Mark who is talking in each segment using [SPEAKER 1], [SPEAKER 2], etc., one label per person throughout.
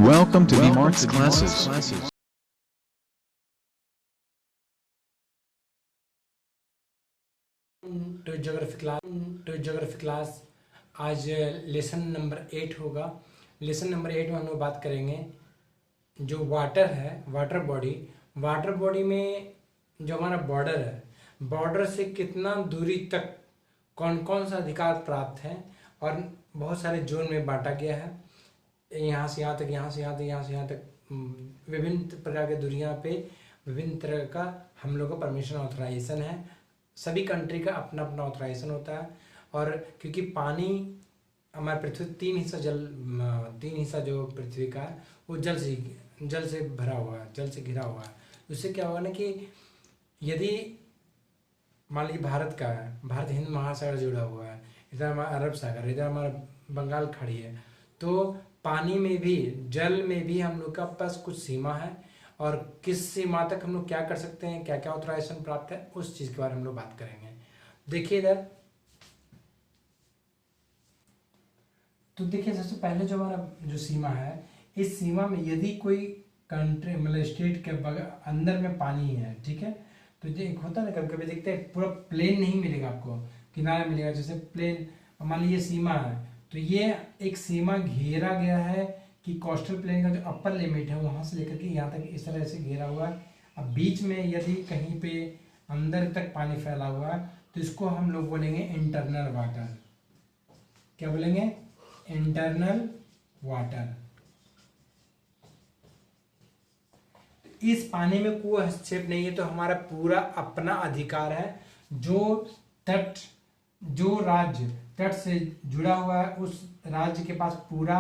[SPEAKER 1] Welcome to Mark's classes.
[SPEAKER 2] Geography class आज lesson number 8 होगा। Lesson number 8 में हम लोग बात करेंगे जो वाटर है, वाटर बॉडी में जो हमारा बॉर्डर है, बॉर्डर से कितना दूरी तक कौन कौन सा अधिकार प्राप्त है और बहुत सारे जोन में बांटा गया है। यहाँ से यहाँ तक, यहाँ से यहाँ तक, यहाँ से यहाँ तक विभिन्न प्रकार के दूरियां पे विभिन्न तरह का हम लोग का परमिशन ऑथराइजेशन है। सभी कंट्री का अपना अपना ऑथराइजेशन होता है। और क्योंकि पानी हमारे पृथ्वी तीन हिस्सा जो पृथ्वी का है वो जल से भरा हुआ है, जल से घिरा हुआ है। उससे क्या होगा ना कि यदि मान लीजिए भारत का है, भारत हिंद महासागर जुड़ा हुआ है, इधर हमारा अरब सागर, इधर हमारा बंगाल खाड़ी है, तो पानी में भी, जल में भी हम लोग का पास कुछ सीमा है और किस सीमा तक हम लोग क्या कर सकते हैं, क्या क्या ऑथराइजेशन प्राप्त है, उस चीज के बारे में हम लोग बात करेंगे। देखिए इधर, तो देखिए सबसे पहले जो हमारा जो सीमा है, इस सीमा में यदि कोई कंट्री मतलब स्टेट के अंदर में पानी है, ठीक है, तो ये एक होता है ना, कभी कभी देखते हैं पूरा प्लेन नहीं मिलेगा आपको, किनारा मिलेगा, जैसे प्लेन मान लीजिए सीमा है, तो ये एक सीमा घेरा गया है कि कोस्टल प्लेन का जो अपर लिमिट है वहां से लेकर के यहाँ तक इस तरह से घेरा हुआ है। अब बीच में यदि कहीं पे अंदर तक पानी फैला हुआ है तो इसको हम लोग बोलेंगे इंटरनल वाटर। क्या बोलेंगे? Internal water. इस पानी में कोई हस्तक्षेप नहीं है, तो हमारा पूरा अपना अधिकार है। जो राज्य तट से जुड़ा हुआ है उस राज्य के पास पूरा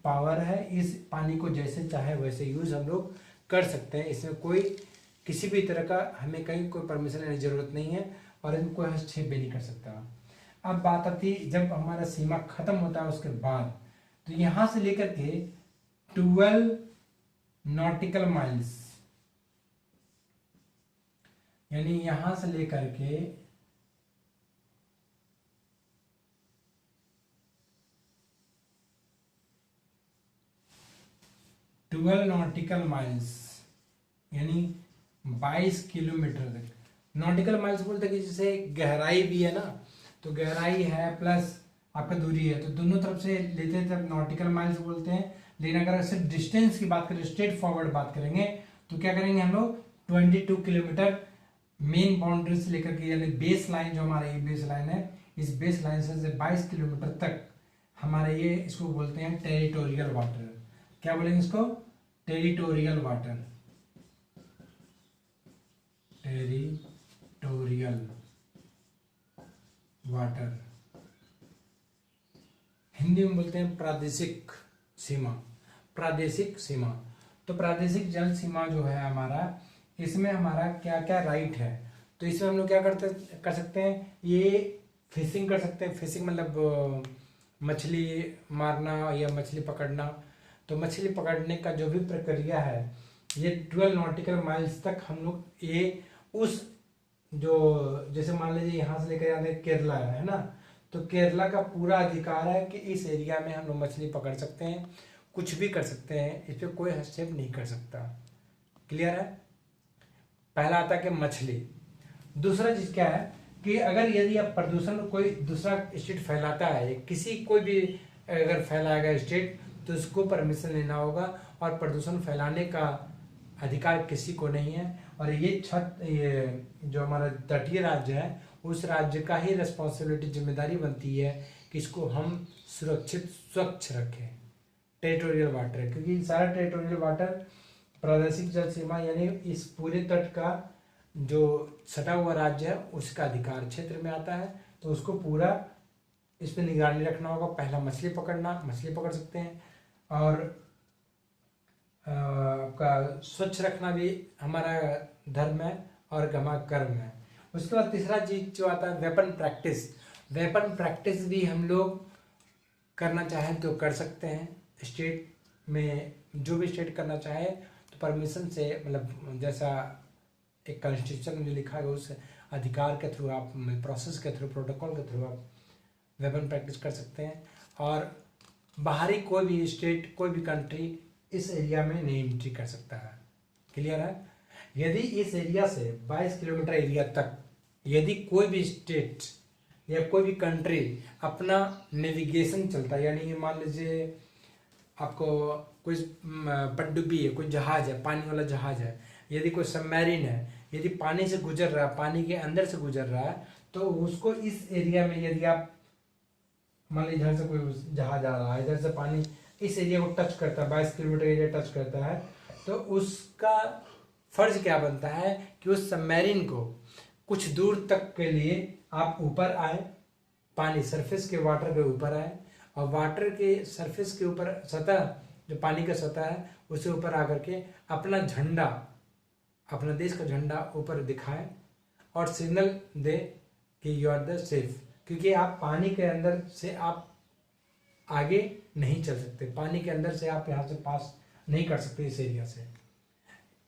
[SPEAKER 2] पावर है, इस पानी को जैसे चाहे वैसे यूज हम लोग कर सकते हैं। इसमें कोई किसी भी तरह का हमें कहीं कोई परमिशन लेने की जरूरत नहीं है और इसमें कोई हस्तक्षेप भी नहीं कर सकता। अब बात आती जब हमारा सीमा खत्म होता है उसके बाद, तो यहां से लेकर के 12 नॉटिकल माइल्स, यानी यहां से लेकर के 12 नॉटिकल माइल्स यानी 22 किलोमीटर तक। नॉटिकल माइल्स बोलते हैं कि जैसे गहराई भी है ना, तो गहराई है प्लस आपका दूरी है, तो दोनों तरफ से लेते हैं तब नॉटिकल माइल्स बोलते हैं। लेकिन अगर सिर्फ डिस्टेंस की बात करें, स्ट्रेट फॉरवर्ड बात करेंगे, तो क्या करेंगे हम लोग 22 किलोमीटर मेन बाउंड्री से लेकर के, यानी बेस लाइन जो हमारा ये बेस लाइन है, इस बेस लाइन से 22 किलोमीटर तक हमारे ये, इसको बोलते हैं टेरिटोरियल वाटर। क्या बोलेंगे इसको? Territorial water. Territorial water Hindi में बोलते हैं प्रादेशिक सीमा। प्रादेशिक सीमा, तो प्रादेशिक जल सीमा जो है हमारा, इसमें हमारा क्या क्या राइट है, तो इसमें हम लोग क्या कर सकते हैं, ये फिशिंग कर सकते हैं। फिशिंग मतलब मछली मारना या मछली पकड़ना। तो मछली पकड़ने का जो भी प्रक्रिया है, ये 12 नॉटिकल माइल्स तक हम लोग ये उस जो, जैसे मान लीजिए यहाँ से लेकर जाते केरला है ना, तो केरला का पूरा अधिकार है कि इस एरिया में हम लोग मछली पकड़ सकते हैं, कुछ भी कर सकते हैं, इस पर कोई हस्तक्षेप नहीं कर सकता। क्लियर है? पहला आता है कि मछली। दूसरा चीज क्या है कि अगर यदि आप प्रदूषण कोई दूसरा स्टेट फैलाता है, किसी कोई भी अगर फैलाएगा स्टेट, तो उसको परमिशन लेना होगा और प्रदूषण फैलाने का अधिकार किसी को नहीं है। और ये जो हमारा तटीय राज्य है, उस राज्य का ही रिस्पॉन्सिबिलिटी, जिम्मेदारी बनती है कि इसको हम सुरक्षित स्वच्छ रखें। टेरिटोरियल वाटर है, क्योंकि सारा टेरिटोरियल वाटर प्रादेशिक जल सीमा यानी इस पूरे तट का जो सटा हुआ राज्य है उसका अधिकार क्षेत्र में आता है, तो उसको पूरा इस पर निगरानी रखना होगा। पहला मछली पकड़ सकते हैं, और आपका स्वच्छ रखना भी हमारा धर्म है और हमारा कर्म है। उसके बाद तीसरा चीज जो आता है वेपन प्रैक्टिस। वेपन प्रैक्टिस भी हम लोग करना चाहें तो कर सकते हैं। स्टेट में जो भी स्टेट करना चाहे तो परमिशन से, मतलब जैसा एक कॉन्स्टिट्यूशन में जो लिखा है उस अधिकार के थ्रू, आप प्रोसेस के थ्रू, प्रोटोकॉल के थ्रू आप वेपन प्रैक्टिस कर सकते हैं। और बाहरी कोई भी स्टेट, कोई भी कंट्री इस एरिया में नहीं एंट्री कर सकता है। क्लियर है? यदि इस एरिया से 22 किलोमीटर एरिया तक यदि कोई भी स्टेट या कोई भी कंट्री अपना नेविगेशन चलता है, यानी मान लीजिए आपको कोई पनडुब्बी है, कोई जहाज है, पानी वाला जहाज है, यदि कोई सबमरीन है, यदि पानी से गुजर रहा है, पानी के अंदर से गुजर रहा है, तो उसको इस एरिया में यदि आप मान लीजिए इधर से कोई जहाज आ रहा है, इधर से पानी इस एरिया को टच करता है, 22 किलोमीटर एरिया टच करता है, तो उसका फर्ज क्या बनता है कि उस सबमरीन को कुछ दूर तक के लिए आप ऊपर आए, पानी सरफेस के वाटर के ऊपर आए, और वाटर के सरफेस के ऊपर सतह जो पानी का सतह है उससे ऊपर आकर के अपना झंडा, अपना देश का झंडा ऊपर दिखाए और सिग्नल दे कि यू आर द सेफ। क्योंकि आप पानी के अंदर से आप आगे नहीं चल सकते, पानी के अंदर से आप यहाँ से पास नहीं कर सकते इस एरिया से।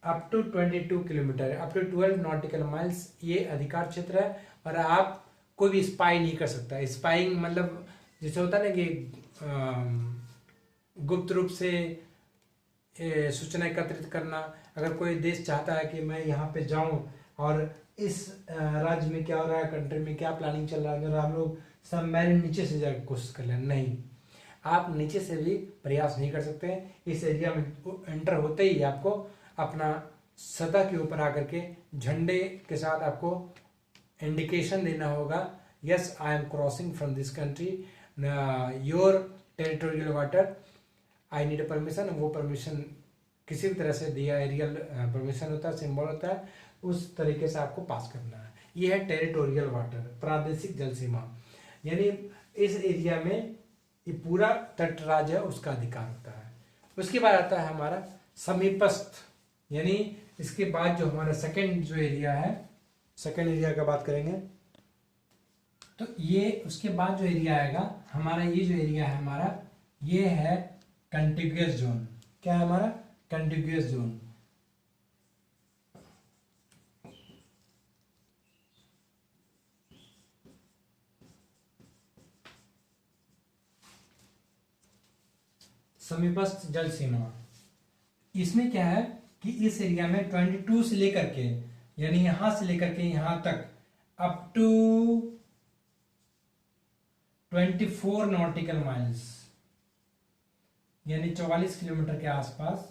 [SPEAKER 2] Up to 22 kilometre, up to 12 nautical miles ये अधिकार क्षेत्र है, और आप कोई भी स्पाई नहीं कर सकता। स्पाइंग मतलब जैसे होता है ना कि गुप्त रूप से सूचना एकत्रित करना। अगर कोई देश चाहता है कि मैं यहाँ पे जाऊं और इस राज्य में क्या हो रहा है, कंट्री में क्या प्लानिंग चल रहा है, अगर हम लोग सबमरीन नीचे से जाकर कोशिश कर लें, नहीं, आप नीचे से भी प्रयास नहीं कर सकते। इस एरिया में एंटर होते ही आपको अपना सतह के ऊपर आकर के झंडे के साथ आपको इंडिकेशन देना होगा, yes I am crossing from this country, your territorial water, I need permission. वो परमिशन किसी भी तरह से दिया एरियल परमिशन होता है, सिंबल होता है, उस तरीके से आपको पास करना है। ये है टेरिटोरियल वाटर, प्रादेशिक जल सीमा, यानी इस एरिया में ये पूरा तट राज्य है उसका अधिकार होता है। उसके बाद आता है हमारा समीपस्थ, यानी इसके बाद जो हमारा सेकंड जो एरिया है, सेकंड एरिया का बात करेंगे तो ये उसके बाद जो एरिया आएगा हमारा, ये जो एरिया है हमारा, ये है कंटिग्यूअस जोन। क्या है हमारा? कंटिग्यूअस जोन। समीपस्थ जल सीमा, इसमें क्या है कि इस एरिया में 22 से लेकर के, यानी यहां से लेकर के यहां तक अप टू 24 नॉटिकल माइल्स, यानी 44 किलोमीटर के आसपास,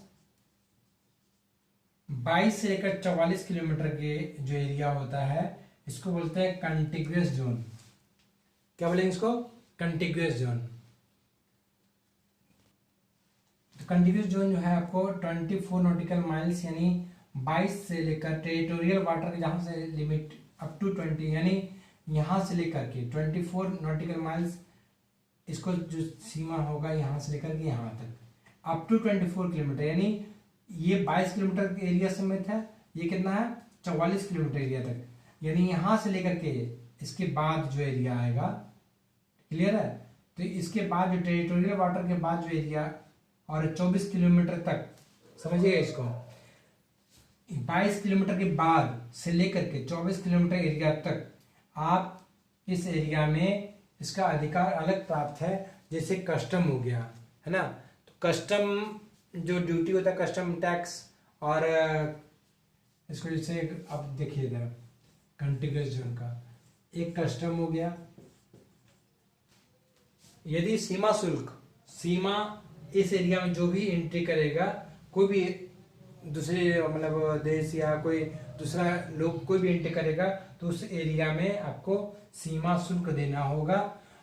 [SPEAKER 2] 22 से लेकर 44 किलोमीटर के जो एरिया होता है इसको बोलते हैं कंटिग्यूअस जोन। क्या बोलेंगे इसको? कंटिग्यूअस जोन। तो कंटिग्यूअस जोन जो है आपको 24 नॉटिकल माइल्स, यानी 22 से लेकर टेरिटोरियल वाटर जहां से लिमिट अप टू 20, यानी यहां से लेकर के 24 नॉटिकल माइल्स, इसको जो सीमा होगा यहां से लेकर के यहां तक अप टू 24 किलोमीटर, यानी ये 22 किलोमीटर के एरिया समेत है, ये कितना है? 44 किलोमीटर एरिया तक, यानी यहां से लेकर के इसके बाद जो एरिया आएगा, क्लियर है? तो इसके बाद जो टेरिटोरियल वाटर के बाद जो एरिया और 24 किलोमीटर तक, समझिएगा इसको, 22 किलोमीटर के बाद से लेकर के 24 किलोमीटर एरिया तक आप इस एरिया में इसका अधिकार अलग प्राप्त है। जैसे कस्टम हो गया, है ना, तो कस्टम जो ड्यूटी होता है, कस्टम टैक्स, और इसको जैसे आप देखिए इधर कंटिग्यूअस जोन का एक कस्टम हो गया। यदि सीमा शुल्क, सीमा इस एरिया में जो भी एंट्री करेगा, कोई भी दूसरे मतलब देश या कोई दूसरा लोग कोई भी एंट्री करेगा, तो उस एरिया में आपको सीमा शुल्क देना होगा,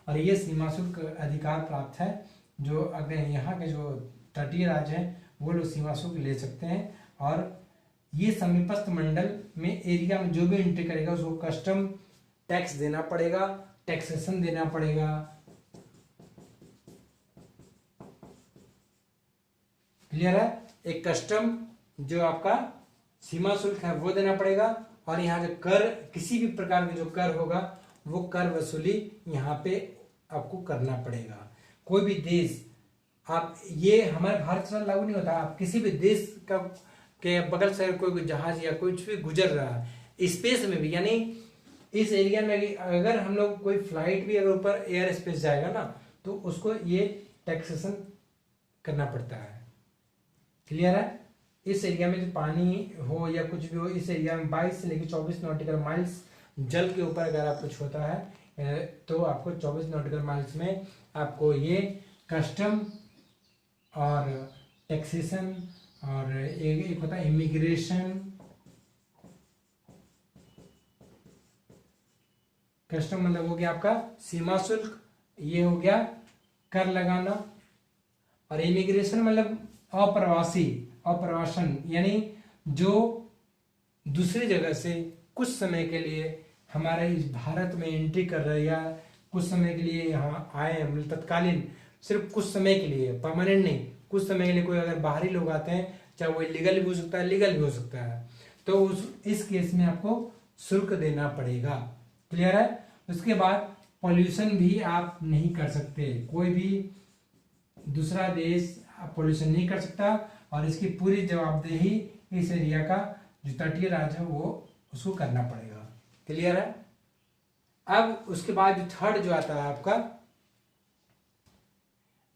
[SPEAKER 2] और ये सीमा शुल्क अधिकार प्राप्त है जो अगर यहाँ के जो तटीय राज्य हैं वो लोग सीमा शुल्क ले सकते हैं। और ये समीपस्थ मंडल में एरिया में जो भी एंट्री करेगा उसको कस्टम टैक्स देना पड़ेगा, टैक्सेशन देना पड़ेगा। क्लियर है? एक कस्टम जो आपका सीमा शुल्क है वो देना पड़ेगा, और यहाँ जो कर, किसी भी प्रकार के जो कर होगा वो कर वसूली यहाँ पे आपको करना पड़ेगा। कोई भी देश, आप ये हमारे भारत से लागू नहीं होता, आप किसी भी देश का के बगल से कोई जहाज या कुछ भी गुजर रहा है स्पेस में भी, यानी इस एरिया में भी अगर हम लोग कोई फ्लाइट भी अगर ऊपर एयर स्पेस जाएगा ना, तो उसको ये टैक्सेशन करना पड़ता है। क्लियर है? इस एरिया में जो पानी हो या कुछ भी हो, इस एरिया में 22 से लेकर 24 नॉटिकल माइल्स जल के ऊपर अगर आप कुछ होता है तो आपको 24 नॉटिकल माइल्स में आपको ये कस्टम और टैक्सेशन और एक होता है इमिग्रेशन। कस्टम मतलब हो गया आपका सीमा शुल्क, ये हो गया कर लगाना, और इमिग्रेशन मतलब अप्रवासन, यानी जो दूसरी जगह से कुछ समय के लिए हमारे इस भारत में एंट्री कर रहे या कुछ समय के लिए यहाँ आए, मतलब तत्कालीन, सिर्फ कुछ समय के लिए, परमानेंट नहीं, कुछ समय के लिए कोई अगर बाहरी लोग आते हैं, चाहे वो इलीगल भी हो सकता है, लीगल भी हो सकता है, तो इस केस में आपको शुल्क देना पड़ेगा। क्लियर है? उसके बाद पॉल्यूशन भी आप नहीं कर सकते, कोई भी दूसरा देश पॉल्यूशन नहीं कर सकता, और इसकी पूरी जवाबदेही इस एरिया का जो तटीय राज्य है वो उसको करना पड़ेगा। क्लियर है? अब उसके बाद जो थर्ड जो आता है आपका,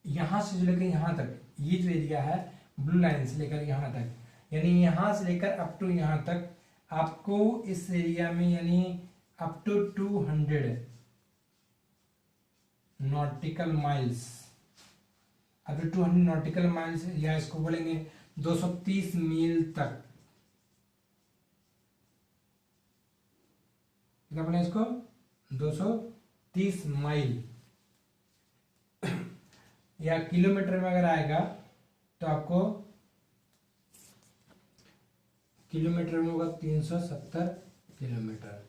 [SPEAKER 2] यहां से जो लेकर यहां तक, ये जो एरिया है ब्लू लाइन से लेकर यहां तक, यानी यहां से लेकर अप टू यहां तक आपको इस एरिया में यानी अप टू 200 नॉटिकल माइल्स, अब 200 नॉटिकल माइल्स या इसको बोलेंगे 230 मील तक, क्या बोले इसको, 230 माइल या किलोमीटर में अगर आएगा तो आपको किलोमीटर में होगा 370 किलोमीटर।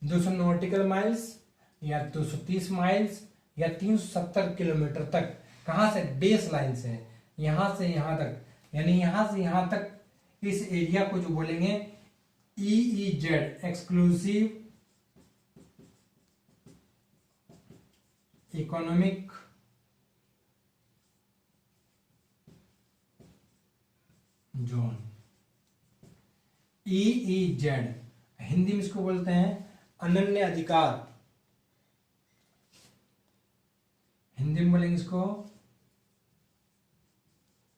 [SPEAKER 2] 200 नॉटिकल माइल्स या 230 माइल्स या 370 किलोमीटर तक, कहां से, बेस लाइन से, यहां से यहां तक, यानी यहां से यहां तक इस एरिया को जो बोलेंगे EEZ, exclusive economic zone, EEZ, Hindi में इसको बोलते हैं अनन्य अधिकार, हिंदी में बोलेंगे इसको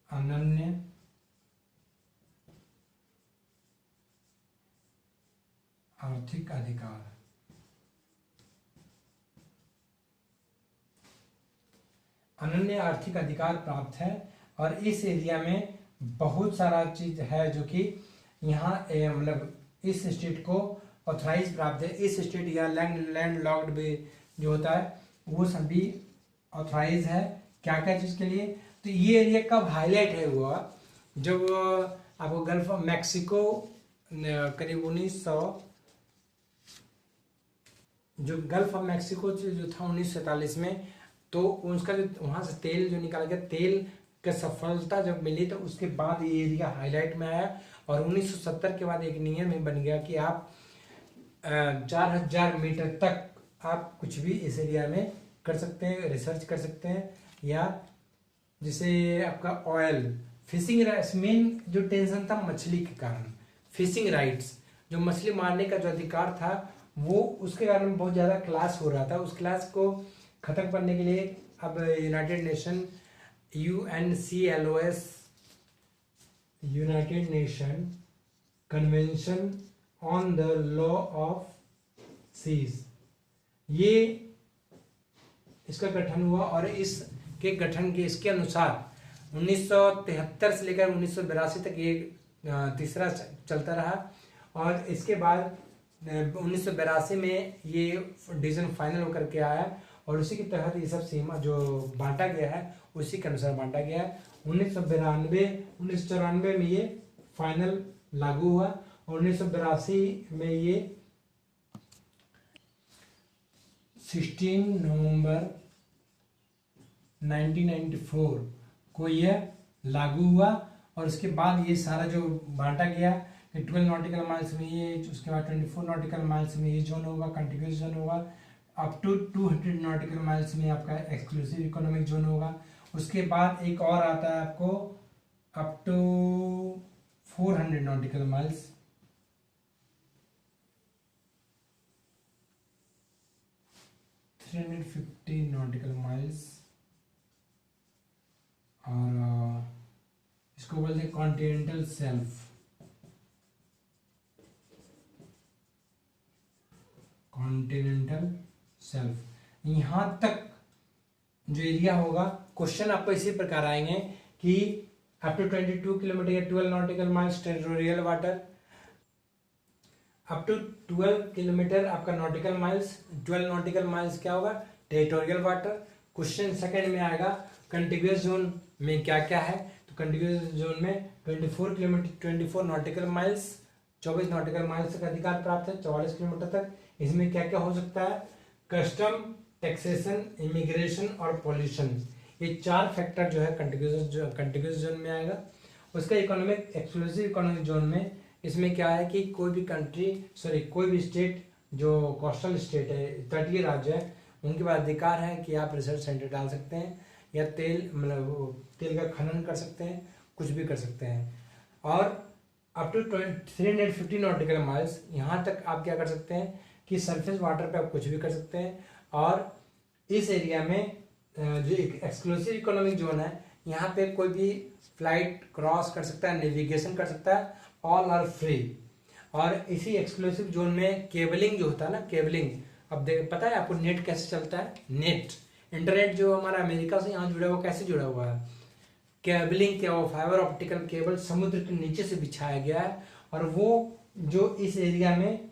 [SPEAKER 2] अनन्य आर्थिक अधिकार। अनन्य आर्थिक अधिकार प्राप्त है, और इस एरिया में बहुत सारा चीज है जो कि यहाँ मतलब इस स्टेट को ऑथराइज प्राप्त है। इस स्टेट या लैंड लॉक्ड भी जो होता है वो सभी ऑथराइज है। क्या क्या चीज के लिए, तो ये एरिया कब हाईलाइट है हुआ, जब आपको गल्फ ऑफ मैक्सिको करीब 1900, जो गल्फ ऑफ मैक्सिको जो था 1947 में, तो उसका जो वहां से तेल जो निकाला गया, तेल का सफलता जब मिली तो उसके बाद ये एरिया हाईलाइट में आया, और 1970 के बाद एक नियम ही बन गया कि आप 4000 मीटर तक आप कुछ भी इस एरिया में कर सकते हैं, रिसर्च कर सकते हैं, या जैसे आपका ऑयल फिशिंग राइट्स, मेन जो टेंशन था मछली के कारण, फिशिंग राइट्स, जो मछली मारने का जो अधिकार था वो उसके कारण बहुत ज़्यादा क्लास हो रहा था। उस क्लास को ख़त्म करने के लिए अब United Nation UNCLOS, United Nation Convention on the Law of Seas, ये इसका गठन हुआ, और इसके गठन के इसके अनुसार 1973 से लेकर 1982 तक ये तीसरा चलता रहा, और इसके बाद 1982 में ये डिवीजन फाइनल होकर के आया, और उसी के तहत ये सब सीमा जो बांटा गया है उसी के अनुसार बांटा गया है। 1994 में ये फाइनल लागू हुआ, और 1982 में ये 16 नवंबर 1994 को यह लागू हुआ, और उसके बाद ये सारा जो बांटा गया कि 12 नॉटिकल माइल्स में ये, उसके बाद 24 नॉटिकल माइल्स में ये जोन होगा, कंटिन्यूस जोन होगा, अप टू 200 नॉटिकल माइल्स में आपका एक्सक्लूसिव इकोनॉमिक जोन होगा। उसके बाद एक और आता है आपको up to 400 nautical miles, $350 nautical miles, और इसको बोलते हैं कॉन्टिनेंटल शेल्फ। कॉन्टिनेंटल शेल्फ यहां तक जो एरिया होगा, क्वेश्चन आपको इसी प्रकार आएंगे कि अप टू 22 किलोमीटर या 12 nautical miles territorial water, up to 12 kilometre आपका नॉटिकल माइल्स, 12 नॉटिकल माइल्स क्या होगा, टेरिटोरियल वाटर। क्वेश्चन सेकंड में आएगा कंटिग्यूअस जोन में क्या क्या है, तो कंटिग्यूअस जोन में 24 kilometre 24 nautical miles 24 nautical miles तक अधिकार प्राप्त है, 44 किलोमीटर तक। इसमें क्या क्या हो सकता है, कस्टम, टैक्सेशन, इमिग्रेशन और पॉल्यूशन, ये 4 फैक्टर जो है कंटिग्यूअस जोन में आएगा। उसका इकोनॉमिक एक्सक्लूसिव इकोनॉमिक जोन में इसमें क्या है कि कोई भी कोई भी स्टेट जो कोस्टल स्टेट है, तटीय राज्य है, उनके पास अधिकार है कि आप रिसर्च सेंटर डाल सकते हैं या तेल का खनन कर सकते हैं, कुछ भी कर सकते हैं। और अप टू 350 नॉटिकल माइल्स यहाँ तक आप क्या कर सकते हैं कि सरफेस वाटर पे आप कुछ भी कर सकते हैं। और इस एरिया में जो एक्सक्लूसिव इकोनॉमिक जोन है, यहाँ पे कोई भी फ्लाइट क्रॉस कर सकता है, नेविगेशन कर सकता है, ऑल आर फ्री। और इसी एक्सक्लूसिव जोन में केबलिंग जो होता है ना, केबलिंग, अब पता है आपको नेट कैसे चलता है, नेट इंटरनेट जो हमारा अमेरिका से यहाँ जुड़ा हुआ, कैसे जुड़ा हुआ है, केबलिंग क्या, वो फाइबर ऑप्टिकल केबल समुद्र के नीचे से बिछाया गया है। और वो जो इस एरिया में,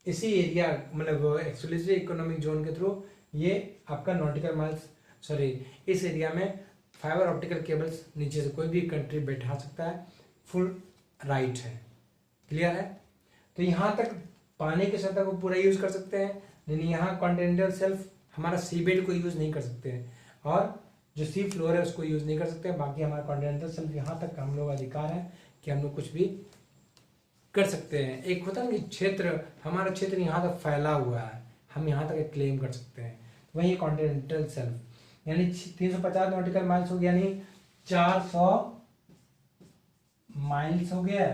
[SPEAKER 2] इसी एरिया एक्सक्लूसिव इकोनॉमिक जोन के थ्रू ये आपका नॉटिकल माइल्स इस एरिया में फाइबर ऑप्टिकल केबल्स नीचे से कोई भी कंट्री बैठा सकता है, फुल राइट है। क्लियर है? तो यहाँ तक पानी की सतह को पूरा यूज कर सकते हैं, लेकिन यहाँ कॉन्टिनेंटल शेल्फ हमारा सी बेड को यूज नहीं कर सकते हैं, और जो सी फ्लोर है उसको यूज नहीं कर सकते हैं। बाकी हमारा कॉन्टिनेंटल शेल्फ यहाँ तक हम लोग अधिकार है कि हम लोग कुछ भी कर सकते हैं। एक होता है कि क्षेत्र, हमारा क्षेत्र यहाँ तक फैला हुआ है, हम यहाँ तक एक क्लेम कर सकते हैं, वही कॉन्टिनेंटल शेल्फ। यानी 350 नॉटिकल माइल्स हो गया, यानी 400 माइल्स हो गया,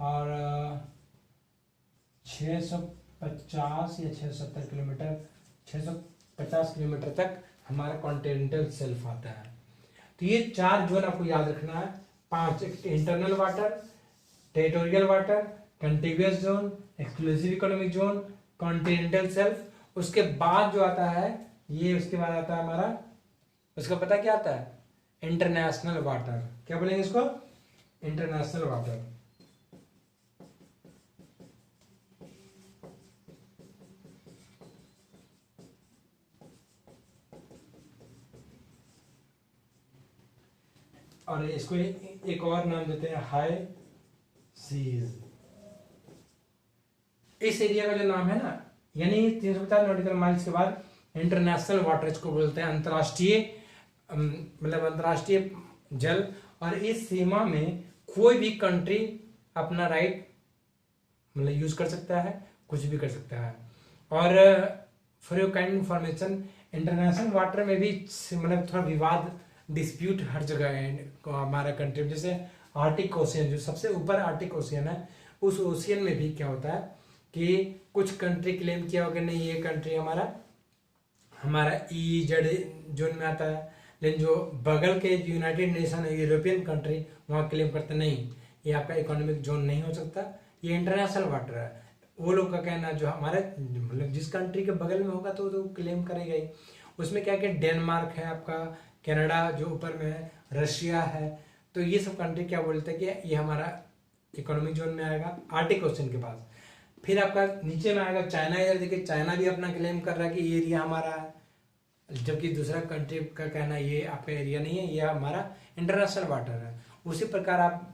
[SPEAKER 2] और 650 या 670 किलोमीटर, 650 किलोमीटर तक हमारा कॉन्टिनेंटल शेल्फ आता है। तो ये 4 जोन आपको याद रखना है, 5, internal water, territorial water, contiguous zone, exclusive economic zone, continental shelf. उसके बाद जो आता है ये, उसके बाद आता है हमारा, उसका पता क्या आता है, इंटरनेशनल वाटर। क्या बोलेंगे इसको, इंटरनेशनल वाटर। और इसको एक और नाम देते हैं हाई सीज। इस एरिया का जो नाम है ना, यानी 350 नॉटिकल माइल्स के बाद इंटरनेशनल वाटर इसको बोलते हैं, अंतर्राष्ट्रीय अंतर्राष्ट्रीय जल। और इस सीमा में कोई भी कंट्री अपना राइट यूज कर सकता है, कुछ भी कर सकता है। और for your kind information, international water में भी थोड़ा विवाद, डिस्प्यूट हर जगह है हमारा कंट्री में। जैसे आर्टिक ओशियन, जो सबसे ऊपर आर्टिक ओशियन है, उस ओशियन में भी क्या होता है कि कुछ कंट्री क्लेम किया होगा नहीं ये कंट्री हमारा EEZ जोन में आता है, लेकिन जो बगल के यूनाइटेड नेशन यूरोपियन कंट्री वहाँ क्लेम करते नहीं, ये आपका इकोनॉमिक जोन नहीं हो सकता, ये इंटरनेशनल वाटर है। वो लोग का कहना, जो हमारे जिस कंट्री के बगल में होगा तो क्लेम करेगा ही। उसमें क्या क्या, डेनमार्क है आपका, कनाडा जो ऊपर में है, रशिया है, तो ये सब कंट्री क्या बोलते हैं कि ये हमारा इकोनॉमिक जोन में आएगा, आर्टिक ओशन के पास। फिर आपका नीचे में आएगा चाइना। इधर देखिए चाइना भी अपना क्लेम कर रहा है कि ये एरिया हमारा है, जबकि दूसरा कंट्री का कहना ये आपका एरिया नहीं है, ये हमारा इंटरनेशनल वाटर है। उसी प्रकार आप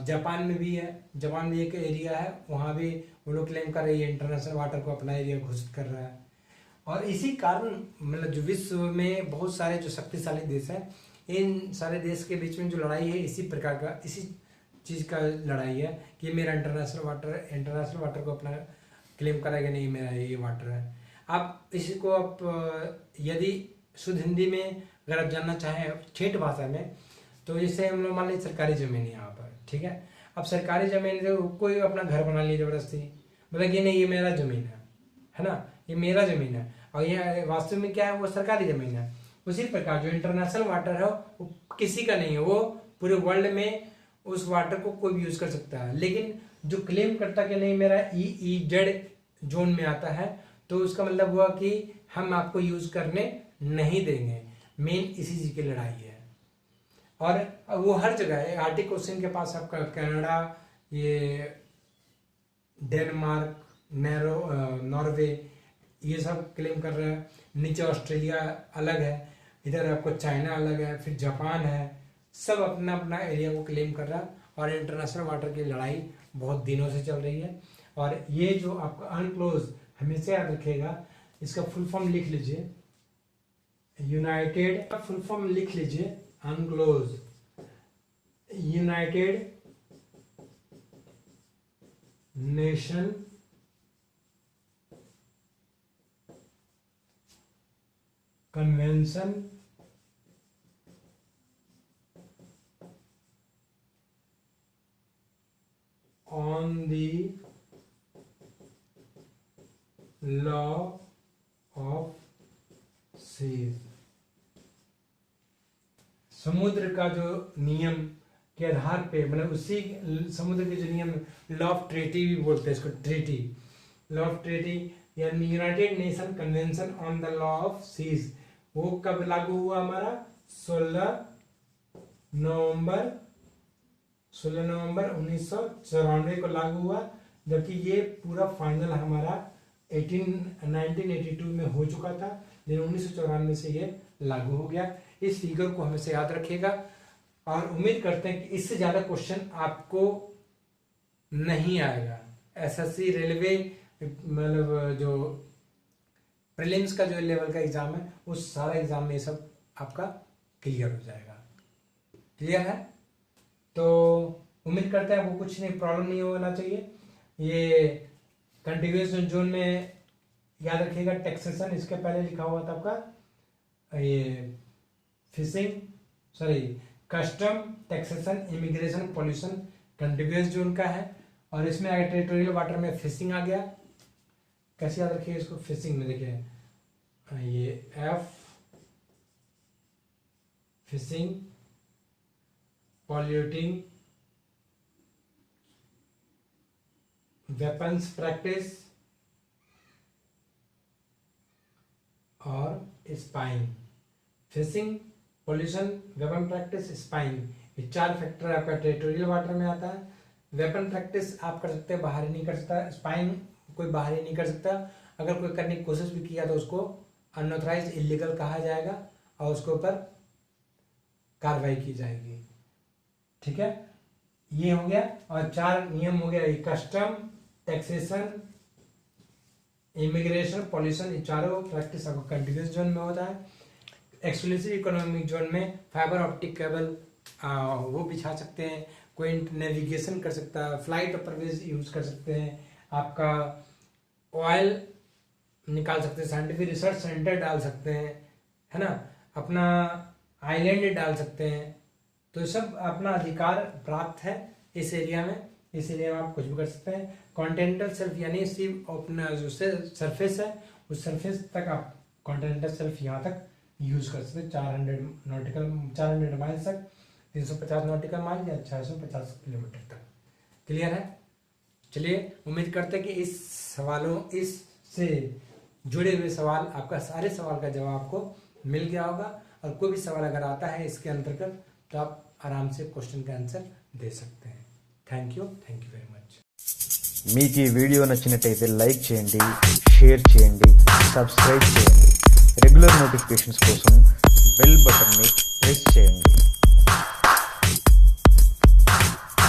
[SPEAKER 2] जापान में भी है, जापान में एक एरिया है, वहाँ भी वो लोग क्लेम कर रहे हैं इंटरनेशनल वाटर को अपना एरिया घोषित कर रहा है। और इसी कारण जो विश्व में बहुत सारे जो शक्तिशाली देश हैं, इन सारे देश के बीच में जो लड़ाई है, इसी प्रकार का, इसी चीज़ का लड़ाई है कि मेरा इंटरनेशनल वाटर को अपना क्लेम करेगा नहीं, मेरा ये वाटर है। आप इसको आप यदि शुद्ध हिंदी में अगर आप जानना चाहें ठेठ भाषा में, तो जैसे हम लोग मान लीजिए सरकारी जमीन है यहाँ पर, ठीक है। अब सरकारी जमीन से कोई अपना घर बना लिया जबरदस्ती, मतलब कि नहीं ये मेरा जमीन है ना, ये मेरा जमीन है, और ये वास्तव में क्या है, वो सरकारी जमीन है। उसी प्रकार जो इंटरनेशनल वाटर है वो किसी का नहीं है, वो पूरे वर्ल्ड में उस वाटर को कोई भी यूज कर सकता है। लेकिन जो क्लेम करता कि नहीं मेरा EEZ जोन में आता है, तो उसका मतलब हुआ कि हम आपको यूज करने नहीं देंगे। मेन इसी चीज की लड़ाई है। और वो हर जगह है। आर्टिक क्वेश्चन के पास आपका कनाडा, ये डेनमार्क, नॉर्वे, ये सब क्लेम कर रहा है। नीचे ऑस्ट्रेलिया अलग है, इधर आपको चाइना अलग है, फिर जापान है, सब अपना अपना एरिया को क्लेम कर रहा है। और इंटरनेशनल वाटर की लड़ाई बहुत दिनों से चल रही है। और ये जो आपका अनक्लोज, हमेशा याद रखिएगा, इसका फुल फॉर्म लिख लीजिए, यूनाइटेड, फुल फॉर्म लिख लीजिए unclose, United Nation convention on the law of seas। समुद्र का जो नियम के आधार पे, मतलब उसी समुद्र के जो नियम, लॉ ऑफ ट्रेटी भी बोलते हैं इसको, ट्रेटी, लॉ ऑफ ट्रेटी या United Nation Convention on the Law of Seas, वो कब लागू हुआ हमारा? 16 नवंबर 1994 को लागू हुआ। जबकि ये पूरा फाइनल हमारा 1982 में हो चुका था, लेकिन 1994 से ये लागू हो गया। इस फिगर को हमेशा याद रखिएगा। और उम्मीद करते हैं कि इससे ज्यादा क्वेश्चन आपको नहीं आएगा। एसएससी, रेलवे, मतलब जो प्रीलिम्स का जो लेवल का एग्जाम है, उस सारा एग्जाम में ये सब आपका क्लियर हो जाएगा। क्लियर है? तो उम्मीद करते हैं आपको कुछ नहीं, प्रॉब्लम नहीं होना चाहिए। ये कंटिन्यूअस जोन में याद रखिएगा, टैक्सेशन, इसके पहले लिखा हुआ था आपका ये custom, taxation, immigration, pollution continuous zone का है। और इसमें अगर टेरिटोरियल वाटर में फिशिंग आ गया, कैसे याद रखिए इसको? फिशिंग में देखिए ये F fishing, polluting, weapons practice और spying. Fishing, pollution, weapon practice, spying, ये 4 फैक्टर आपका टेरिटोरियल वाटर में आता है। वेपन प्रैक्टिस आप कर सकते हैं, बाहर ही नहीं कर सकता। स्पाइंग कोई बाहर ही नहीं कर सकता। अगर कोई करने की कोशिश भी किया तो उसको अनऑथराइज्ड, इलीगल कहा जाएगा और उसके ऊपर कार्रवाई की जाएगी। ठीक है, ये हो गया। और 4 नियम हो गया, कस्टम, टैक्सेशन, इमिग्रेशन, पॉल्यूशन, ये चारों प्रैक्टिस आपको कंटिन्यूअस जोन में होता है। एक्सक्लूसिव इकोनॉमिक जोन में फाइबर ऑप्टिक केबल वो बिछा सकते हैं, कोई नेविगेशन कर सकता है, फ्लाइट ऑपरेटर्स यूज कर सकते हैं, आपका ऑयल निकाल सकते हैं, साइंटिफिक रिसर्च सेंटर डाल सकते हैं, है ना, अपना आइलैंड डाल सकते हैं। तो सब अपना अधिकार प्राप्त है इस एरिया में। इस एरिया में आप कुछ भी कर सकते हैं। कॉन्टिनेंटल शेल्फ यानी सिर्फ अपना जो सरफेस है, उस सरफेस तक आप कॉन्टिनेंटल शेल्फ यहाँ तक यूज कर सकते हैं। 400 माइल तक, 350 नॉटिकल माइल या 650 किलोमीटर तक। क्लियर है? चलिए, उम्मीद करते हैं कि इससे जुड़े हुए सवाल, आपका सारे सवाल का जवाब आपको मिल गया होगा। और कोई भी सवाल अगर आता है इसके अंतर्गत तो आप आराम से क्वेश्चन का आंसर दे सकते हैं। Thank you very much.
[SPEAKER 1] మీకు ఈ వీడియో నచ్చినట్టయితే లైక్ చేయండి, షేర్ చేయండి, సబ్స్క్రైబ్ చేయండి. రెగ్యులర్ నోటిఫికేషన్స్ కోసం బెల్ బటన్ని ప్రెస్ చేయండి.